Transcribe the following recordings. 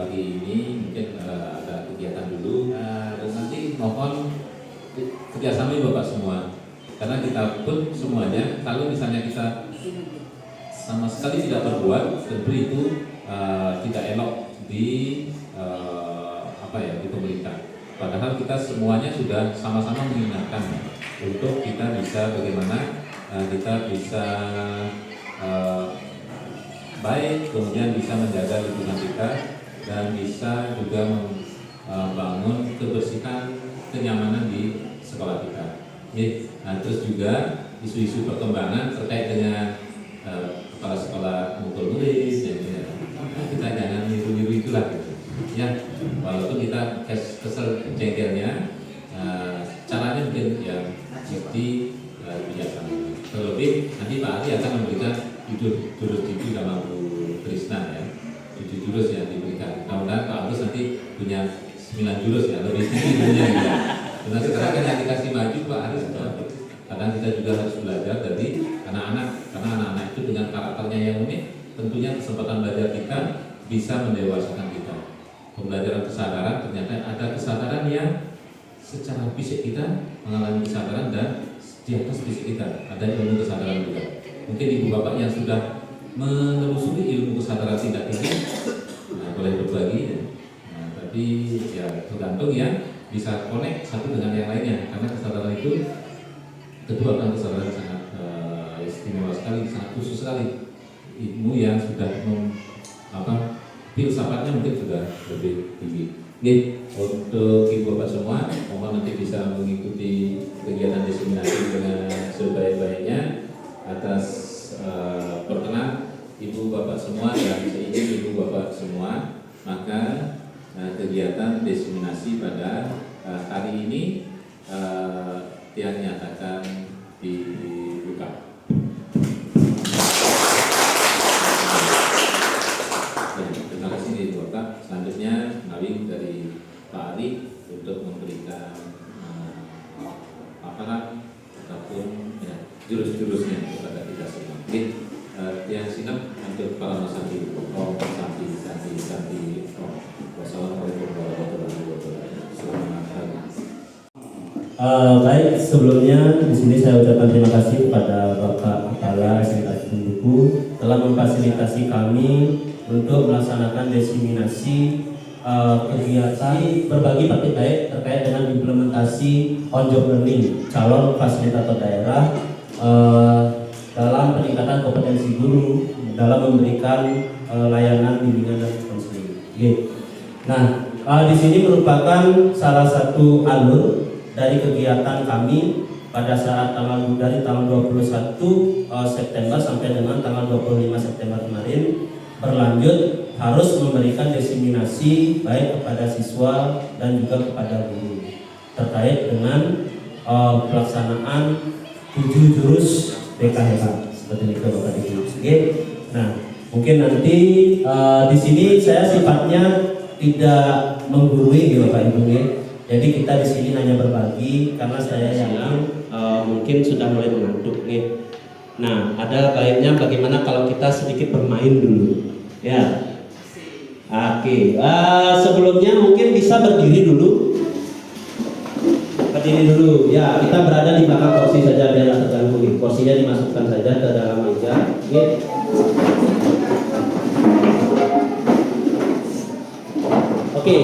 pagi ini mungkin ada kegiatan dulu dan nanti mohon kerjasama Bapak semua, karena kita pun semuanya kalau misalnya kita sama sekali tidak berbuat, tentu itu tidak elok di di pemerintah. Padahal kita semuanya sudah sama-sama mengingatkan untuk kita bisa bagaimana kita bisa baik, kemudian bisa menjaga lingkungan kita dan bisa juga membangun kebersihan, kenyamanan di sekolah kita. Nah, terus juga isu-isu perkembangan terkait dengan kepala sekolah mukul nulis, kita jangan niru-niru itulah gitu. Ya, walaupun kita kesel jengkelnya, caranya mungkin yang mesti bijaksana. Terlebih nanti Pak Ali akan memberikan jurus itu sama Bu Krisna ya, 7 jurus yang diberikan. Mudah-mudahan Pak Agus nanti punya 9 jurus ya, lebih tinggi ya. Karena sekarang kan yang dikasih maju Pak Aris, kadang kita juga harus belajar dari anak-anak, karena anak-anak itu dengan karakternya yang unik, tentunya kesempatan belajar kita bisa mendewasakan kita. Pembelajaran kesadaran, ternyata ada kesadaran yang secara fisik kita mengalami kesadaran dan di atas fisik kita ada ilmu kesadaran juga. Mungkin ibu bapak yang sudah menelusuri ilmu kesadaran tingkat tinggi, boleh berbagi ya. Tapi ya tergantung ya, bisa connect satu dengan yang lainnya, karena kesadaran itu kedua kan kesadaran sangat istimewa sekali, sangat khusus sekali. Ilmu yang sudah filsafatnya mungkin sudah lebih tinggi. Untuk ibu bapak semua, mohon nanti bisa mengikuti kegiatan diseminasi dengan sebaik-baiknya. Atas perkenan ibu bapak semua dan seizin ibu bapak semua, maka kegiatan diseminasi pada hari ini dinyatakan dibuka. Terima kasih ibu bapak. Selanjutnya melalui dari Pak Ali untuk memberikan ataupun ya, jurus-jurusnya kepada kita semua. Yang siap untuk para masyarakat. Wassalamualaikum warahmatullahi wabarakatuh. Baik, sebelumnya di sini saya ucapkan terima kasih kepada Bapak Kepala SMK Buku telah memfasilitasi kami untuk melaksanakan diseminasi kegiatan berbagi praktik baik terkait dengan implementasi on job learning calon fasilitator daerah dalam peningkatan kompetensi guru dalam memberikan layanan bimbingan dan konseling. Nah, di sini merupakan salah satu alur dari kegiatan kami pada saat dari tanggal 21 September sampai dengan tanggal 25 September kemarin, berlanjut harus memberikan diseminasi baik kepada siswa dan juga kepada guru terkait dengan pelaksanaan 7 jurus BKH seperti itu Bapak Ibu. Nah, mungkin nanti di sini saya sifatnya tidak menggurui Bapak Ibu. Jadi kita di sini hanya berbagi karena saya yakin mungkin sudah mulai mengantuk nih. Nah, ada baiknya bagaimana kalau kita sedikit bermain dulu, ya. Oke. Sebelumnya mungkin bisa berdiri dulu. Berdiri dulu. Ya, kita berada di belakang kursi saja biar tidak terganggu. Kursinya dimasukkan saja ke dalam meja. Oke.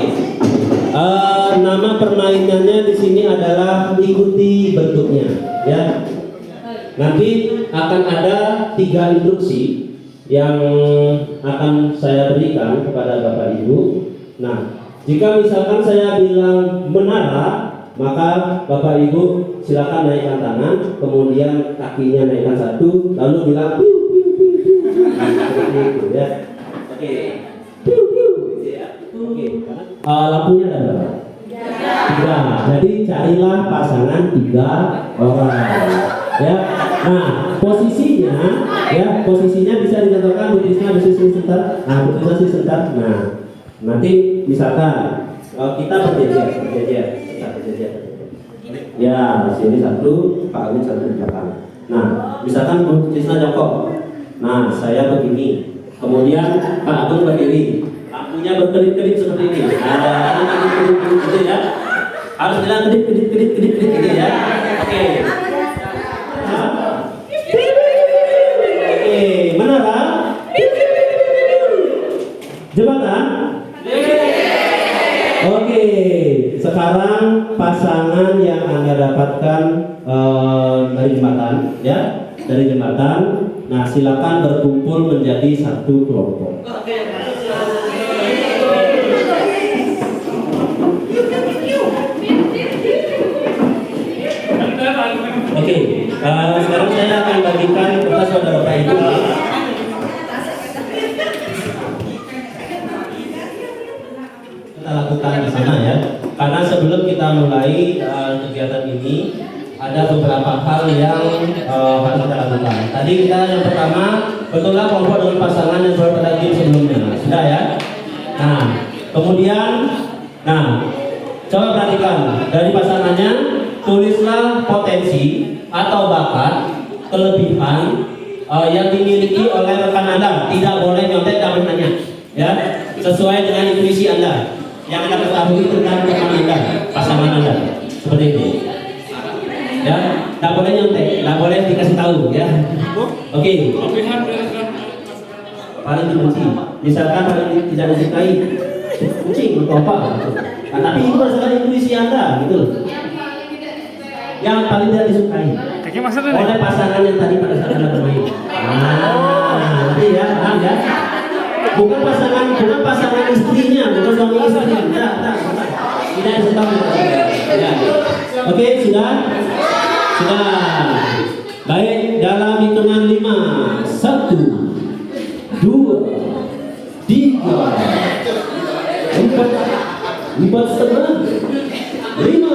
Nama permainannya di sini adalah ikuti bentuknya, ya. Nanti akan ada 3 instruksi yang akan saya berikan kepada Bapak Ibu. Nah, jika misalkan saya bilang menara, maka Bapak Ibu silakan naikkan tangan, kemudian kakinya naikkan 1, lalu bilang piu piu piu piu. Seperti itu ya. Oke. Piu piu gitu ya. Oke. Lampunya ada berapa? 3. Jadi carilah pasangan 3 orang. Ya. Nah, posisinya bisa ditentukan Bu Krisna posisi sebentar. Nah, Bu Krisna sebentar. Nah, nanti misalkan kita berjejer. Ya, di sini 1, Pak Amin 1 di belakang. Nah, misalkan Bu Krisna jongkok. Nah, saya begini. Kemudian Pak Agung berdiri. Lampunya kakinya berkedip-kedip seperti ini. Ada kedip-kedip gitu ya. Harus bilang kedip-kedip gitu ya. Oke. Oke, menara. Jembatan. Oke, sekarang pasangan yang Anda dapatkan dari jembatan, ya, dari jembatan. Nah, silakan berkumpul menjadi satu kelompok. Oke, sekarang saya akan bagikan kertas pada Bapak Ibu. Kita lakukan di sana ya. Karena sebelum kita mulai kegiatan ini, ada beberapa hal yang harus kita lakukan. Tadi kita yang pertama, betullah kelompok dengan pasangan yang sudah pada game sebelumnya. Sudah ya. Nah, kemudian, coba perhatikan dari pasangannya, tulislah potensi atau bakat, kelebihan yang dimiliki oleh rekan Anda. Tidak boleh nyontek dan bertanya, ya, sesuai dengan intuisi Anda yang Anda ketahui tentang rekan Anda, pasangan Anda, seperti itu. Ya, tidak boleh nyontek, tidak boleh dikasih tahu, ya. Oke. Paling dibenci, misalkan paling tidak disukai kucing atau apa, nah, tapi itu berdasarkan intuisi Anda, gitu loh. Yang paling tidak disukai oleh pasangan yang tadi pada saat Anda bermain. Nanti ya, ya. Bukan pasangan istrinya, bukan suami istrinya. Tidak disukai. Ya. Oke, sudah. Baik, dalam hitungan 5, 1, 2, 3, 4 setengah, 5.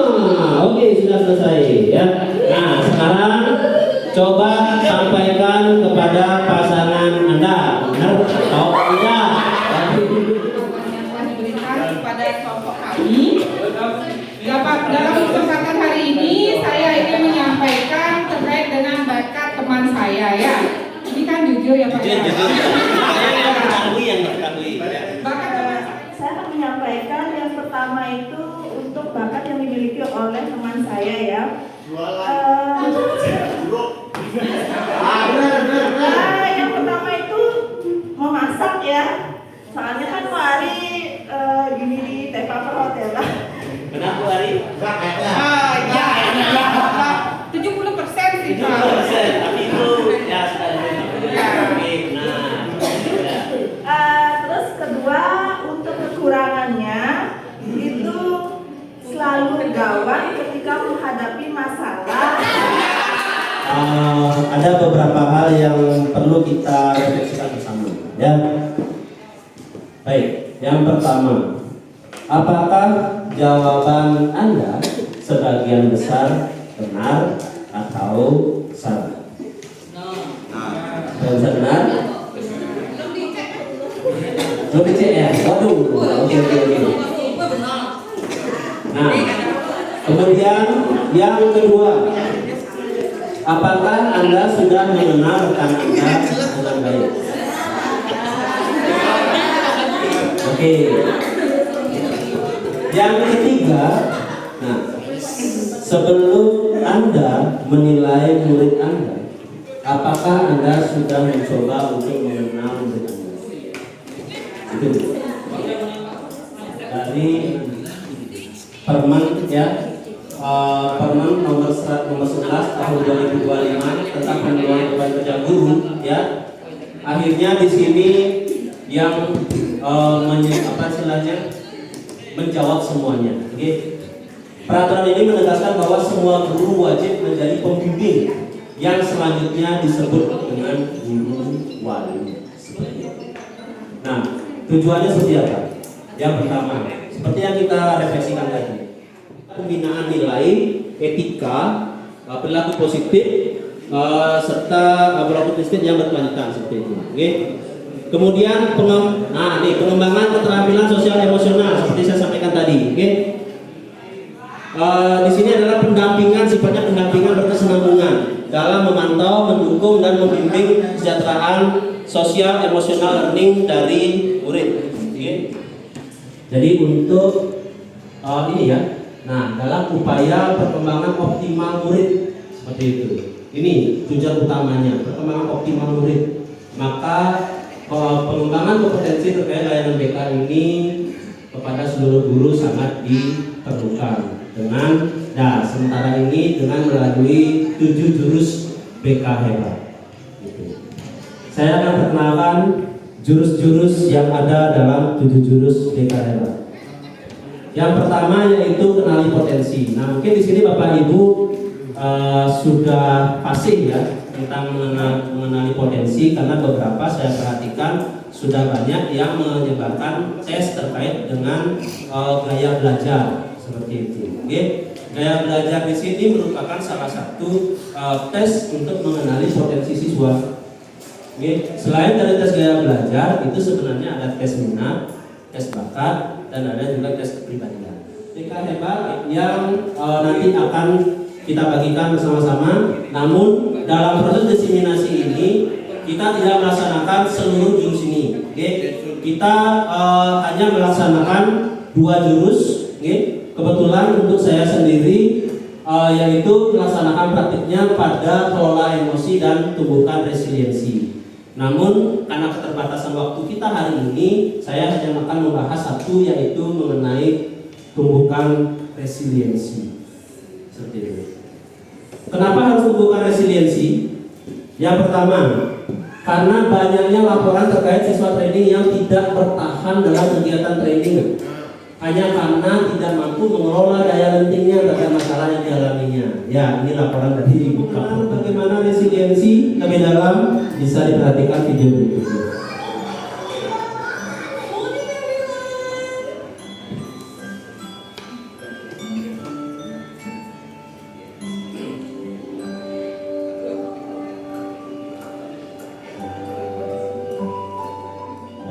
Oke, sudah selesai ya. Nah, sekarang coba sampaikan kepada pasangan Anda, benar atau tidak? Kepada kelompok kami, dalam kesempatan hari ini saya ingin menyampaikan terkait dengan bakat teman saya ya. Ini kan jujur ya Pak. Bakat teman saya akan menyampaikan yang pertama itu untuk bakat yang dimiliki oleh teman saya ya. Yang pertama itu memasak ya. Soalnya kan Pak Ari gini di Tepapa Hotel lah. Kenapa Ari? Ya, 70% sih Pak. 70%, tapi itu ya Terus kedua untuk kekurangannya itu selalu gawat ketika menghadapi masalah. Ada beberapa hal yang perlu kita refleksikan bersama, ya. Baik, yang pertama, apakah jawaban Anda sebagian besar benar atau salah? Yang besar benar? Belum dicek ya? Waduh, oke. Nah, kemudian yang kedua, apakah Anda sudah mengenal rekan Anda dengan baik? Oke. Yang ketiga, nah, sebelum Anda menilai murid Anda, apakah Anda sudah mencoba untuk mengenal murid Anda? Itu dari Permen ya. Permen nomor 11 tahun 2025 tentang penyuluhan beban kerja guru ya. Akhirnya di sini yang menjawab semuanya. Okay. Peraturan ini menegaskan bahwa semua guru wajib menjadi pembimbing yang selanjutnya disebut dengan guru wali. Nah, tujuannya seperti apa? Yang pertama, seperti yang kita refleksikan tadi, pembinaan nilai, etika, perilaku positif, serta perilaku positif yang berkelanjutan seperti itu. Okay? Kemudian pengembangan keterampilan sosial emosional seperti saya sampaikan tadi. Okay? Di sini adalah pendampingan, sifatnya pendampingan berkesinambungan dalam memantau, mendukung dan membimbing kesejahteraan sosial emosional learning dari murid. Okay? Jadi untuk ini ya. Nah, dalam upaya perkembangan optimal murid seperti itu. Ini tujuan utamanya, perkembangan optimal murid. Maka pengembangan kompetensi terkait layanan BK ini kepada seluruh guru sangat diperlukan. Sementara ini dengan melalui 7 jurus BK hebat. Gitu. Saya akan perkenalkan jurus-jurus yang ada dalam 7 jurus BK hebat. Yang pertama yaitu kenali potensi. Nah, mungkin di sini Bapak Ibu sudah fasih ya tentang mengenali potensi, karena beberapa saya perhatikan sudah banyak yang menyebarkan tes terkait dengan gaya belajar seperti itu. Oke, gaya belajar di sini merupakan salah satu tes untuk mengenali potensi siswa. Oke, selain dari tes gaya belajar, itu sebenarnya ada tes minat, tes bakat, dan ada juga tes kepribadian. BK hebat yang nanti akan kita bagikan bersama-sama. Namun dalam proses diseminasi ini kita tidak melaksanakan seluruh jurus ini. Oke, kita hanya melaksanakan 2 jurus. Oke, kebetulan untuk saya sendiri yaitu melaksanakan praktiknya pada kelola emosi dan tumbuhkan resiliensi. Namun karena keterbatasan waktu kita hari ini, saya hanya akan membahas satu, yaitu mengenai tumbuhkan resiliensi. Seperti itu. Kenapa harus tumbuhkan resiliensi? Yang pertama, karena banyaknya laporan terkait siswa training yang tidak bertahan dalam kegiatan training hanya karena tidak mampu mengelola daya lentingnya terhadap masalah yang dialaminya. Ya, ini laporan dari Ibu Kapur. Bagaimana resiliensi lebih dalam bisa diperhatikan video berikutnya.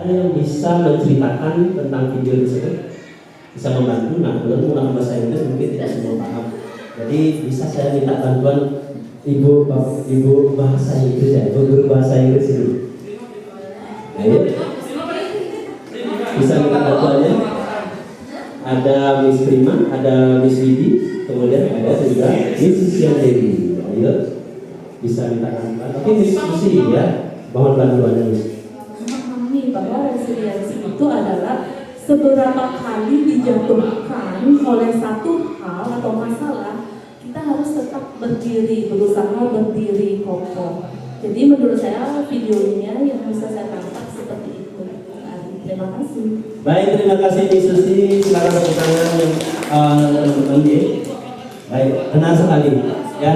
Ada yang bisa menceritakan tentang video tersebut? Bisa membantu. Nah, kalau menggunakan bahasa Inggris mungkin tidak semua paham. Jadi bisa saya minta bantuan ibu bahasa Inggris ya, ibu guru bahasa Inggris ini. Ayo. Bisa minta bantuannya. Ada Miss Prima, ada Miss Widi, kemudian ada juga Miss Sian Dewi. Ayo. Bisa minta bantuan. Oke, Miss Susi ya. Mohon bantuannya, Miss. Memahami bahwa resiliensi itu adalah seberapa kali dijatuhkan oleh satu hal atau masalah, kita harus tetap berdiri, berusaha berdiri kokoh. Jadi menurut saya videonya yang bisa saya tangkap seperti itu. Terima kasih. Baik, terima kasih Miss Susi. Silakan tepuk tangan yang teman-teman. Baik, benar sekali ya.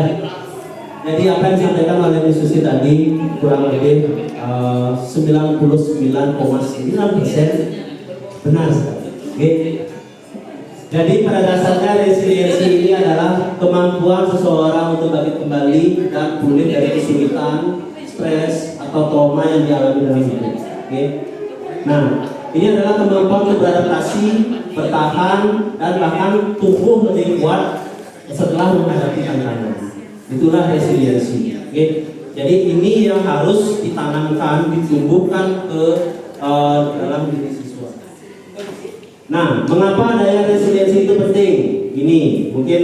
Jadi apa yang disampaikan oleh Miss Susi tadi kurang lebih 99,9% benar sekali. Oke. Jadi pada dasarnya resiliensi ini adalah kemampuan seseorang untuk bangkit kembali dan pulih dari kesulitan, stres atau trauma yang dialami dalam hidup. Oke. Nah, ini adalah kemampuan untuk beradaptasi, bertahan, dan bahkan tumbuh lebih kuat setelah menghadapi tantangan. Itulah resiliensi. Oke. Jadi ini yang harus ditanamkan, ditumbuhkan ke dalam diri siswa. Nah, mengapa daya resiliensi itu penting? Ini mungkin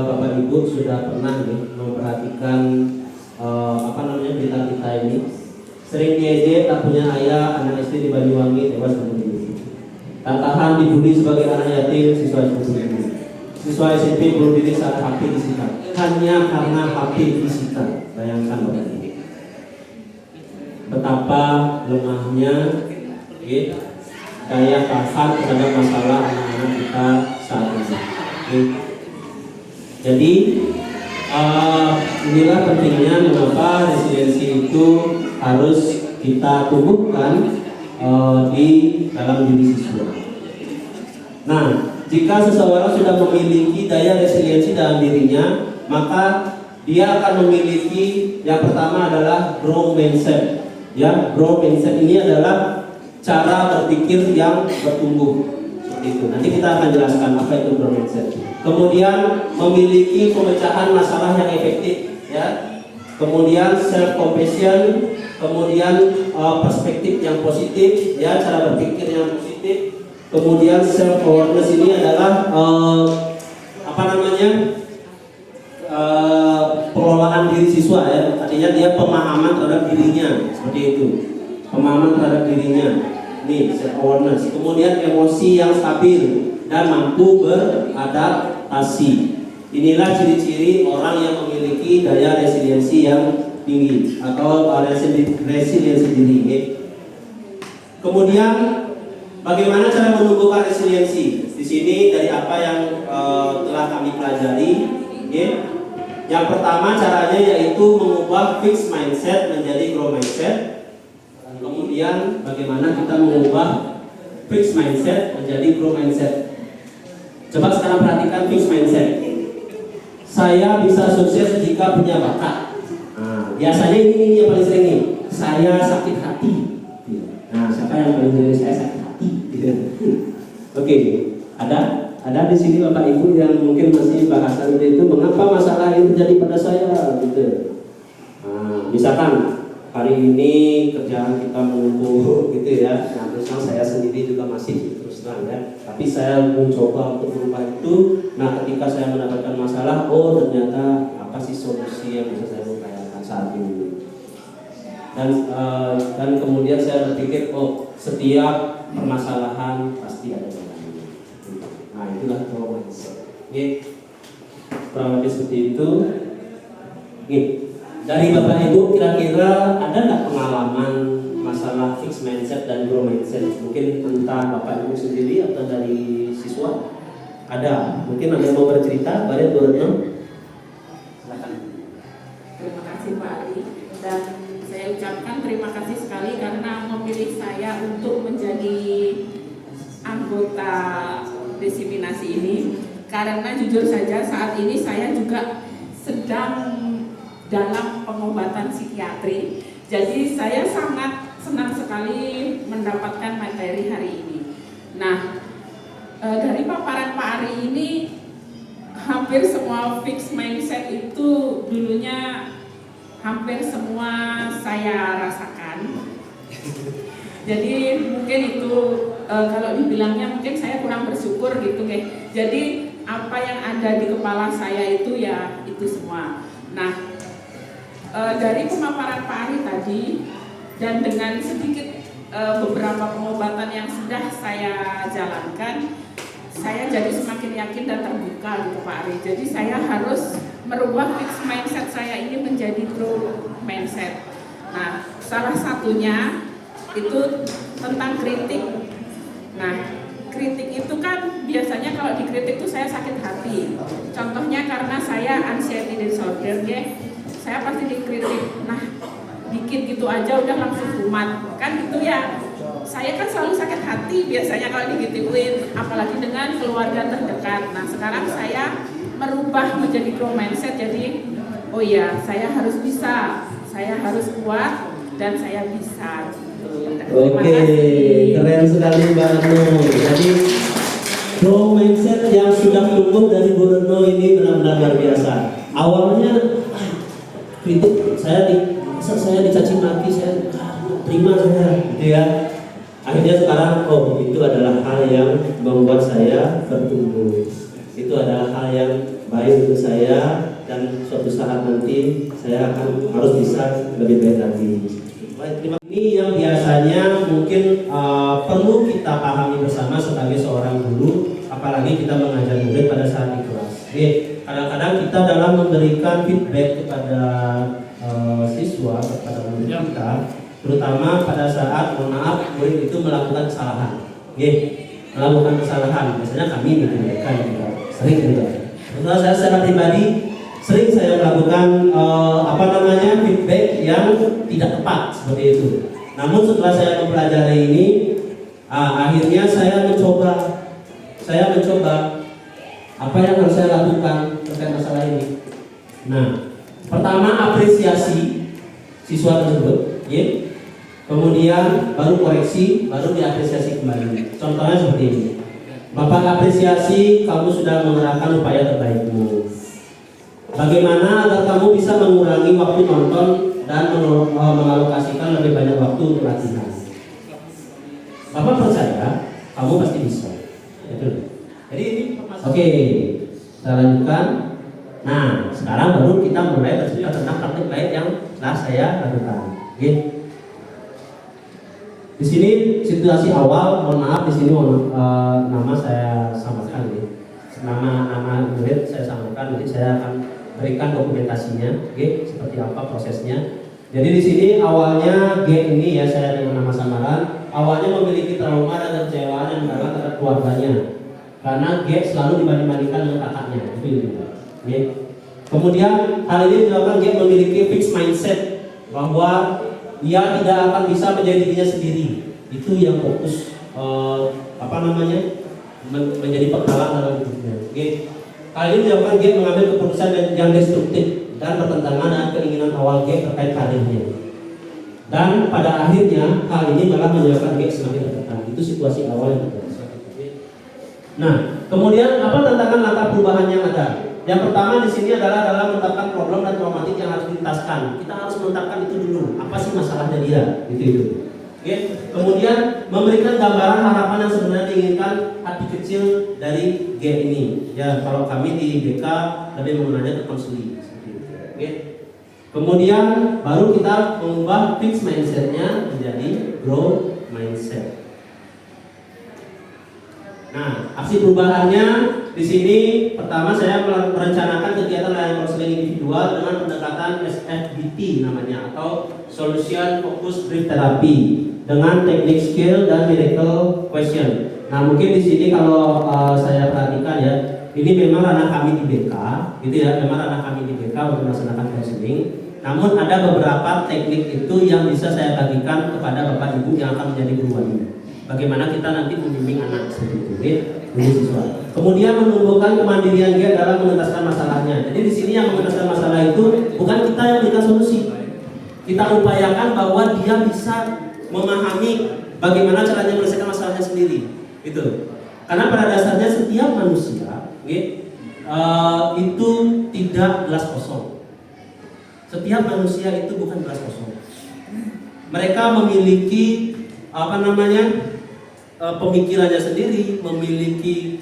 Bapak Ibu sudah pernah memperhatikan berita kita ini. Sering diejek, tak punya ayah, anak istri di Banyuwangi tewas bunuh diri. Tak tahan dibully sebagai anak yatim, siswa bunuh diri. Siswa SMP bunuh diri saat HP disita. Hanya karena HP disita. Bayangkan Bapak Ibu. Betapa lemahnya daya tahan terhadap masalah anak-anak kita saat ini. Jadi inilah pentingnya mengapa resiliensi itu harus kita tumbuhkan di dalam diri siswa. Nah, jika seseorang sudah memiliki daya resiliensi dalam dirinya, maka dia akan memiliki yang pertama adalah growth mindset. Ya, growth mindset ini adalah cara berpikir yang bertumbuh. Seperti itu. Nanti kita akan jelaskan apa itu growth mindset. Kemudian memiliki pemecahan masalah yang efektif, ya. Kemudian self compassion, kemudian perspektif yang positif, ya, cara berpikir yang positif. Kemudian self awareness ini adalah pengelolaan diri siswa ya, artinya dia pemahaman terhadap dirinya seperti itu, pemahaman terhadap dirinya. Nih self awareness. Kemudian emosi yang stabil dan mampu beradaptasi. Inilah ciri-ciri orang yang memiliki daya resiliensi yang tinggi atau resiliensi diri. Kemudian bagaimana cara menumbuhkan resiliensi? Di sini dari apa yang telah kami pelajari, yang pertama caranya yaitu mengubah fixed mindset menjadi growth mindset. Kemudian bagaimana kita mengubah fixed mindset menjadi growth mindset? Coba sekarang perhatikan fixed mindset. Saya bisa sukses jika punya bakat. Nah, biasanya ini yang paling sering nih. Saya sakit hati. Nah, siapa yang paling sering saya sakit hati? Oke, ada di sini Bapak Ibu yang mungkin masih bahasan itu mengapa masalah ini terjadi pada saya gitu. Nah, misalkan hari ini kerjaan kita menumpuk gitu ya. Nah, terus saya sendiri juga masih terus terang ya. Tapi saya mencoba untuk merubah itu. Nah, ketika saya mendapatkan masalah, oh ternyata apa sih solusi yang bisa saya upayakan saat ini? Dan kemudian saya berpikir, oh setiap permasalahan pasti ada jalannya. Nah, itulah growth mindset. Kurang lebih seperti itu. Dari Bapak Ibu kira-kira ada nggak pengalaman masalah fixed mindset dan growth mindset? Mungkin entah Bapak Ibu sendiri atau dari siswa? Ada. Mungkin ada yang mau bercerita? Boleh, Bu Retno? Silakan. Terima kasih Pak Ali, dan saya ucapkan terima kasih sekali karena memilih saya untuk menjadi anggota desiminasi ini. Karena jujur saja saat ini saya juga sedang dalam pengobatan psikiatri. Jadi saya sangat senang sekali mendapatkan materi hari ini. Nah, dari paparan Pak Ari ini hampir semua fixed mindset itu dulunya hampir semua saya rasakan. Jadi mungkin itu kalau dibilangnya mungkin saya kurang bersyukur gitu guys. Jadi apa yang ada di kepala saya itu ya itu semua. Nah, dari pemaparan Pak Ari tadi dan dengan sedikit beberapa pengobatan yang sudah saya jalankan, saya jadi semakin yakin dan terbuka gitu Pak Ari. Jadi saya harus merubah fixed mindset saya ini menjadi growth mindset. Nah, salah satunya itu tentang kritik. Nah, kritik itu kan biasanya kalau dikritik itu saya sakit hati. Contohnya karena saya anxiety disorder, ya, saya pasti dikritik. Nah, dikit gitu aja udah langsung kumat. Kan gitu ya. Saya kan selalu sakit hati biasanya kalau digituin, apalagi dengan keluarga terdekat. Nah, sekarang saya merubah menjadi growth mindset. Jadi, oh ya, saya harus bisa, saya harus kuat, dan saya bisa. Oke, keren sekali Mbak Retno. Jadi growth mindset yang sudah tumbuh dari Bu Retno ini benar-benar luar biasa. Awalnya kritik saya dicaci maki, saya terima saya, gitu ya. Akhirnya sekarang, oh itu adalah hal yang membuat saya bertumbuh. Itu adalah hal yang baik untuk saya dan suatu saat nanti saya akan harus bisa lebih baik lagi. Ini yang biasanya mungkin perlu kita pahami bersama sebagai seorang guru, apalagi kita mengajar murid pada saat di kelas. Kadang-kadang kita dalam memberikan feedback kepada siswa, kepada murid kita, terutama pada saat murid itu melakukan kesalahan, melakukan kesalahan. Biasanya kami menyampaikan juga sering juga. Setelah saya secara pribadi sering saya melakukan feedback yang tidak tepat seperti itu. Namun setelah saya mempelajari ini, akhirnya saya mencoba apa yang harus saya lakukan terkait masalah ini. Nah, pertama apresiasi siswa tersebut, kemudian baru koreksi, baru diapresiasi kembali. Contohnya seperti ini. Bapak apresiasi kamu sudah mengerahkan upaya terbaikmu. Bagaimana agar kamu bisa mengurangi waktu nonton dan mengalokasikan lebih banyak waktu untuk latihan? Bapak percaya kamu pasti bisa. Itu. Jadi ini oke, kita lanjutkan. Nah, sekarang baru kita mulai bercerita tentang praktik lain yang telah saya lakukan. Oke. Di sini situasi awal, mohon maaf di sini nama saya samakan ya. Nama murid saya samakan, nanti saya akan berikan dokumentasinya, oke, seperti apa prosesnya. Jadi di sini awalnya G ini ya, saya dengan nama samaran, awalnya memiliki trauma dan kecewaan yang mendalam terhadap keluarganya, karena G selalu dibanding-bandingkan dengan kakaknya, itu. Oke. Kemudian hal ini menyebabkan G memiliki fixed mindset bahwa dia tidak akan bisa menjadi dirinya sendiri. Itu yang fokus menjadi penghalang dalam hidupnya. Oke. Hal ini menyebabkan G mengambil keputusan yang destruktif dan bertentangan dengan keinginan awal G terkait karirnya. Dan pada akhirnya hal ini malah menyebabkan G semakin tertekan. Itu situasi awal yang terjadi. Nah, kemudian apa tantangan langkah perubahan yang ada? Yang pertama di sini adalah dalam menetapkan problem dan traumatik yang harus dituntaskan. Kita harus menetapkan itu dulu. Apa sih masalahnya dia? Itu. Oke. Kemudian memberikan gambaran harapan yang sebenarnya diinginkan hati kecil dari G ini. Ya, kalau kami di BK lebih mengenalnya ke konseling. Oke. Kemudian baru kita mengubah fixed mindsetnya menjadi growth mindset. Nah, aksi perubahannya di sini pertama saya merencanakan kegiatan layanan konseling individual dengan pendekatan SFBT namanya, atau Solution Focus Brief Therapy, dengan teknik skill dan miracle question. Nah, mungkin di sini kalau saya perhatikan ya, ini memang ranah kami di BK, gitu ya, memang ranah kami di BK untuk melaksanakan konseling. Namun ada beberapa teknik itu yang bisa saya bagikan kepada Bapak Ibu yang akan menjadi guru wali. Bagaimana kita nanti membimbing anak seperti itu, siswa. Kemudian menumbuhkan kemandirian dia dalam mengentaskan masalahnya. Jadi di sini yang mengentaskan masalah itu bukan kita yang berikan solusi. Kita upayakan bahwa dia bisa memahami bagaimana caranya menyelesaikan masalahnya sendiri. Itu. Karena pada dasarnya setiap manusia, itu tidak gelas kosong. Setiap manusia itu bukan gelas kosong. Mereka memiliki pemikirannya sendiri, memiliki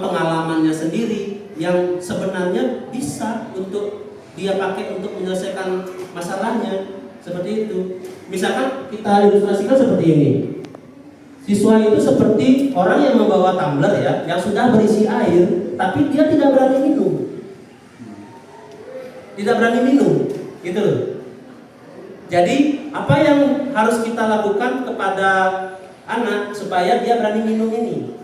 pengalamannya sendiri yang sebenarnya bisa untuk dia pakai untuk menyelesaikan masalahnya, seperti itu. Misalkan kita ilustrasikan seperti ini. Siswa itu seperti orang yang membawa tumbler ya, yang sudah berisi air, tapi dia tidak berani minum. Tidak berani minum, gitu loh. Jadi apa yang harus kita lakukan kepada anak supaya dia berani minum ini?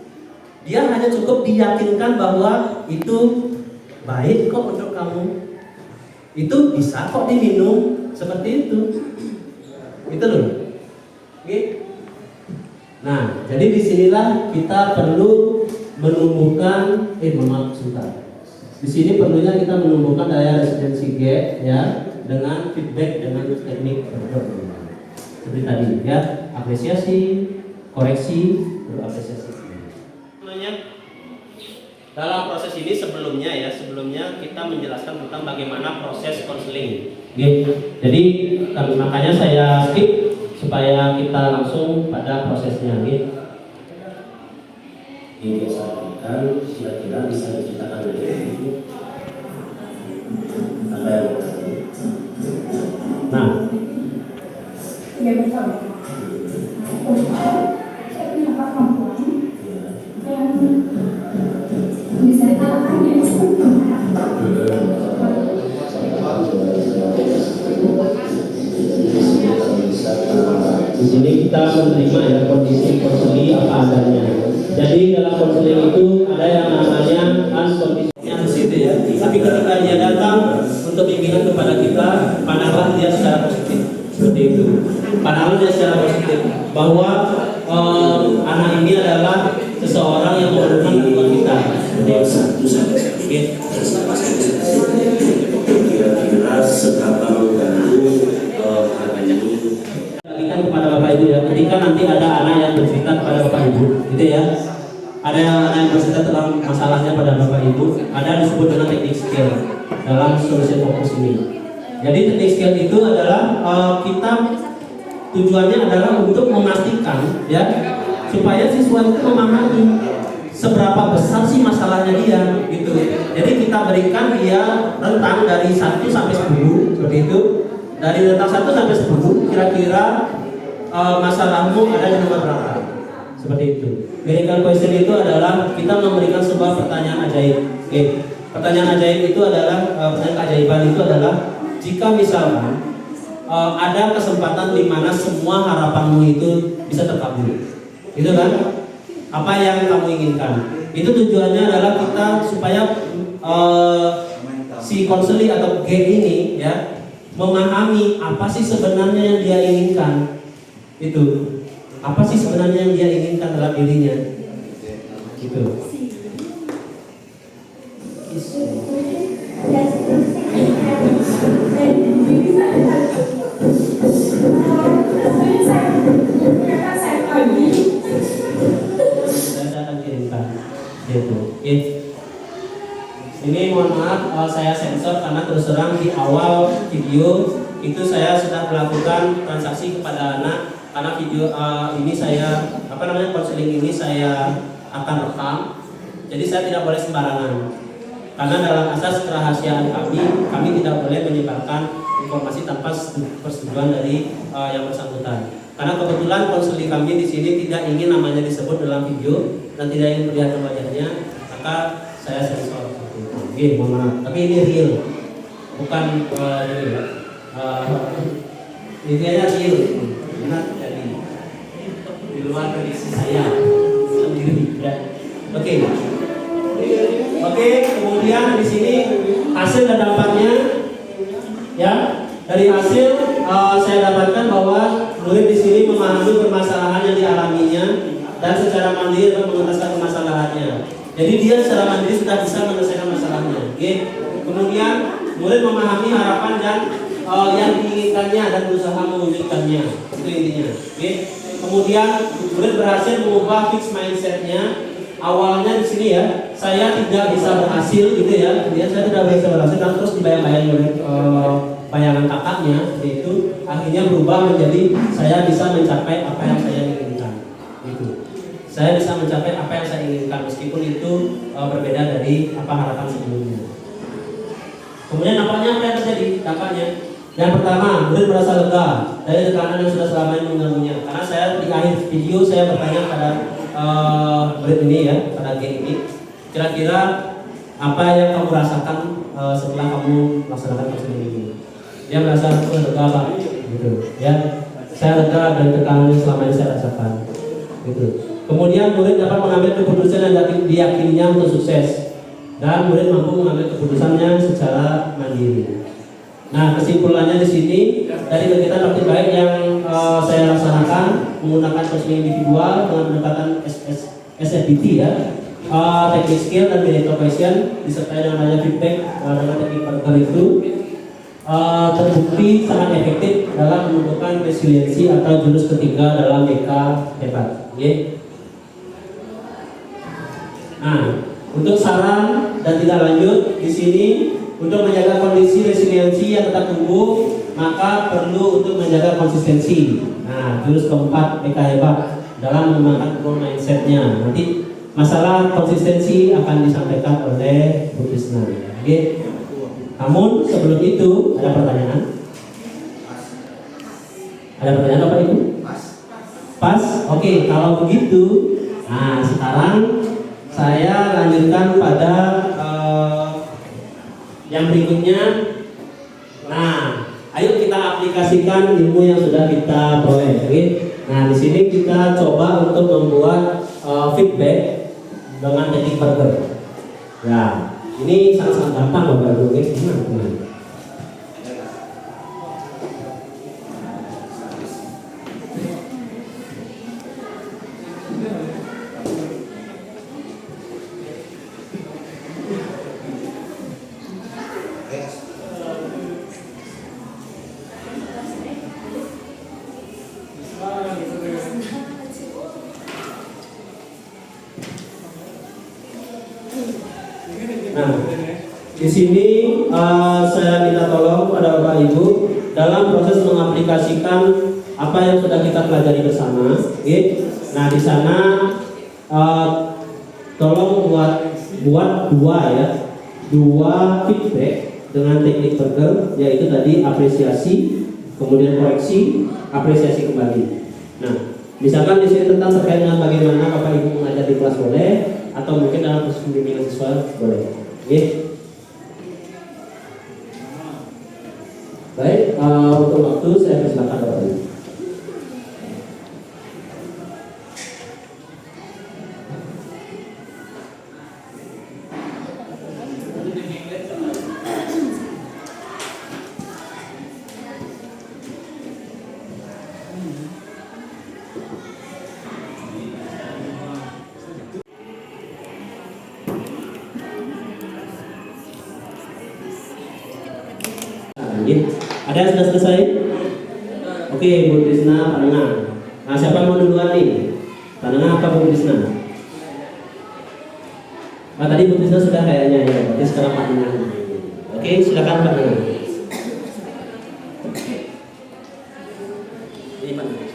Dia hanya cukup diyakinkan bahwa itu baik kok untuk kamu, itu bisa kok diminum, seperti itu. Gitu loh. Oke. Nah, jadi disinilah kita perlu menumbuhkan, sebentar. Di sini perlunya kita menumbuhkan daya resistensi G ya, dengan feedback dengan teknik seperti tadi ya, apresiasi, koreksi, apresiasi. Dalam proses ini sebelumnya kita menjelaskan tentang bagaimana proses konseling. Jadi makanya saya skip supaya kita langsung pada prosesnya. Ini sampaikan kira-kira bisa diceritakan dari ini. Apa yang nah, ya betul. Saya punya perempuan dan bisa dikatakan dia di sini kita menerima ya kondisi konseling apa adanya. Jadi dalam konseling itu ada yang namanya unconditional positif ya. Tapi ketika dia datang untuk bimbingan kepada kita, pandanglah dia secara positif. Seperti itu. Pandanglah dia secara positif bahwa anak ini adalah seseorang yang memerlukan bantuan kita. Seperti itu. Kira-kira seberapa mengganggu harganya ini? Bagikan kepada Bapak Ibu ya. Ketika nanti ada anak yang bercerita kepada Bapak Ibu, gitu ya. Ada anak yang bercerita tentang masalahnya pada Bapak Ibu, ada disebut dengan teknik skill dalam solution fokus ini. Jadi teknik skill itu adalah kita tujuannya adalah untuk memastikan ya supaya siswa itu memahami seberapa besar sih masalahnya dia gitu. Jadi kita berikan dia rentang dari 1 sampai 10 seperti itu. Dari rentang 1 sampai 10 kira-kira masalahmu ada di nomor berapa? Seperti itu. Miracle question itu adalah kita memberikan sebuah pertanyaan ajaib. Oke. Pertanyaan ajaib itu adalah pertanyaan keajaiban itu adalah jika misalkan ada kesempatan di mana semua harapanmu itu bisa terkabul. Itu kan? Apa yang kamu inginkan? Itu tujuannya adalah kita supaya si konseli atau G ini ya memahami apa sih sebenarnya yang dia inginkan. Itu apa sih sebenarnya yang dia inginkan dalam dirinya. Gitu. Saya akan kirimkan gitu. Ini mohon maaf saya sensor karena terus terang di awal video itu saya sudah melakukan transaksi kepada anak karena video ini saya konseling ini saya akan rekam. Jadi saya tidak boleh sembarangan. Karena dalam asas kerahasiaan kami tidak boleh menyebarkan informasi tanpa persetujuan dari yang bersangkutan. Karena kebetulan konseling kami di sini tidak ingin namanya disebut dalam video dan tidak ingin melihat wajahnya, maka saya sensor. Oke, mohon maaf. Tapi ini real, bukan intinya real. Benar jadi di luar prediksi saya sendiri. Ya. Oke, kemudian di sini hasil dan dampaknya, ya dari hasil saya dapatkan bahwa murid di sini memahami permasalahan yang dialaminya dan secara mandiri mengentaskan permasalahannya. Jadi dia secara mandiri sudah bisa menyelesaikan masalahnya. Oke. Kemudian murid memahami harapan dan yang diinginkannya dan berusaha mewujudkannya. Itu intinya. Oke. Kemudian murid berhasil mengubah fix mindsetnya. Awalnya di sini ya, saya tidak bisa berhasil gitu ya. Kemudian saya tidak bisa berhasil dan terus dibayang-bayang oleh bayangan kakaknya seperti itu. Akhirnya berubah menjadi saya bisa mencapai apa yang saya inginkan. Gitu. Saya bisa mencapai apa yang saya inginkan meskipun itu berbeda dari apa harapan sebelumnya. Kemudian nampaknya apa yang terjadi? Dampaknya yang pertama, murid merasa lega dari tekanan yang sudah selama ini mengganggunya. Karena saya di akhir video saya bertanya pada murid ini ya, pada G ini, kira-kira apa yang kamu rasakan setelah kamu melaksanakan konseling ini? Dia merasa lega Pak, gitu. Ya, saya lega dari tekanan yang selama ini saya rasakan, gitu. Kemudian murid dapat mengambil keputusan yang diyakininya untuk sukses dan murid mampu mengambil keputusannya secara mandiri. Nah, kesimpulannya di sini dari kegiatan praktik baik yang saya laksanakan menggunakan konseling individual dengan pendekatan SFBT ya, teknik skill dan miracle question disertai dengan adanya feedback dengan teknik Parker itu terbukti sangat efektif dalam menumbuhkan resiliensi atau jurus ketiga dalam BK hebat. Okay. Nah, untuk saran dan tidak lanjut di sini untuk menjaga kondisi resiliensi yang tetap tumbuh, maka perlu untuk menjaga konsistensi. Nah, jurus keempat BK hebat dalam mengembangkan growth mindsetnya. Nanti masalah konsistensi akan disampaikan oleh Bu Krisna. Oke. Namun sebelum itu ada pertanyaan. Ada pertanyaan Bapak Ibu? Pas. Oke. Kalau begitu, nah sekarang saya lanjutkan pada yang berikutnya. Nah, ayo kita aplikasikan ilmu yang sudah kita peroleh. Okay? Nah, di sini kita coba untuk membuat feedback dengan teknik Parker. Ya, ini sangat-sangat gampang Bapak Ibu. Gimana? Nah, di sini saya minta tolong pada Bapak Ibu dalam proses mengaplikasikan apa yang sudah kita pelajari bersama. Okay? Nah di sana tolong buat dua feedback dengan teknik Berger, yaitu tadi apresiasi, kemudian koreksi, apresiasi kembali. Nah, misalkan di sini tentang terkait dengan bagaimana Bapak Ibu mengajar di kelas boleh, atau mungkin dalam proses pembimbingan siswa boleh. Oke. Baik, untuk waktu saya persilakan Bapak Ibu. Ada yang sudah selesai? Oke, Bu Krisna, Pak Nengah. Nah, siapa yang mau duluan nih? Pak Nengah apa Bu Krisna? Tadi Bu Krisna sudah kayaknya ya, berarti sekarang Pak Nengah. Oke, silakan Pak Nengah. Ini Pak Nengah.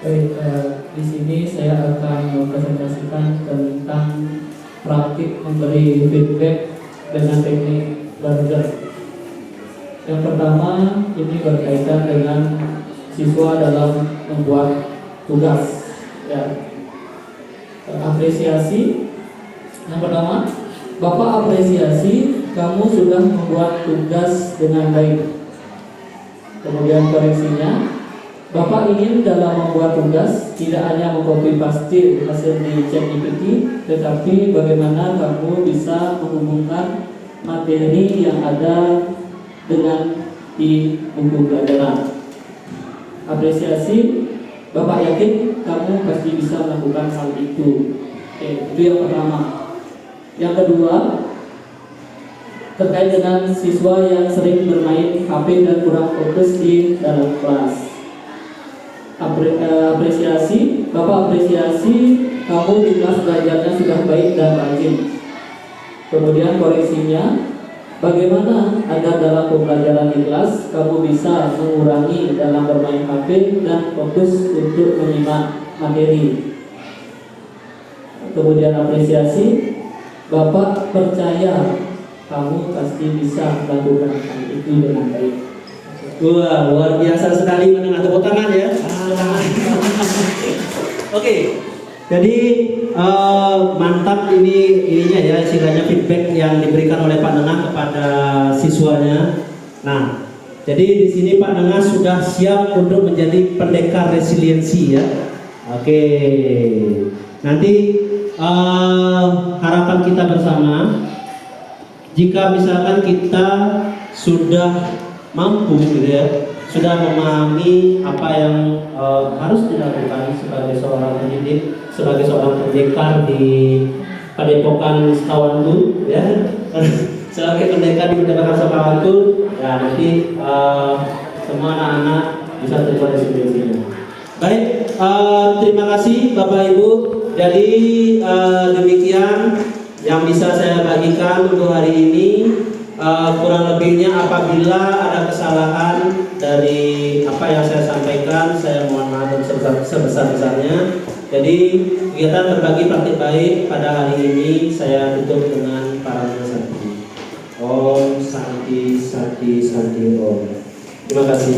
Baik, di sini saya akan mempresentasikan tentang praktik memberi feedback dengan teknik Berger. Yang pertama, ini berkaitan dengan siswa dalam membuat tugas. Ya. Apresiasi. Yang pertama, Bapak apresiasi kamu sudah membuat tugas dengan baik. Kemudian koreksinya, Bapak ingin dalam membuat tugas tidak hanya mengcopy paste hasil di ChatGPT, tetapi bagaimana kamu bisa menghubungkan materi yang ada dengan di buku pelajaran. Apresiasi, Bapak yakin kamu pasti bisa melakukan hal itu. Oke, itu yang pertama. Yang kedua, terkait dengan siswa yang sering bermain HP dan kurang fokus di dalam kelas. Apresiasi, Bapak apresiasi kamu di kelas belajarnya sudah baik dan rajin. Kemudian koreksinya, bagaimana agar dalam pembelajaran di kelas kamu bisa mengurangi dalam bermain HP dan fokus untuk menyimak materi. Kemudian apresiasi, Bapak percaya kamu pasti bisa melakukan hal itu dengan baik. Wah, luar biasa sekali, mendengar tepuk tangan ya. Oke, jadi mantap ininya ya, istilahnya feedback yang diberikan oleh Pak Nengah kepada siswanya. Nah, jadi di sini Pak Nengah sudah siap untuk menjadi pendekar resiliensi ya. Oke, nanti harapan kita bersama, jika misalkan kita sudah mampu gitu ya, sudah memahami apa yang harus dilakukan sebagai seorang pendidik, sebagai seorang pendekar di Padepokan Sekawanku ya, sebagai pendekar di Padepokan Sekawanku ya, nanti semua anak-anak bisa terima resiliensinya. Baik, terima kasih Bapak Ibu. Jadi demikian yang bisa saya bagikan untuk hari ini. Kurang lebihnya apabila ada kesalahan dari apa yang saya sampaikan, saya mohon maaf sebesar-besarnya. Jadi kegiatan berbagi praktik baik pada hari ini saya tutup dengan parana santi. Om Santi Santi Santi Om. Terima kasih.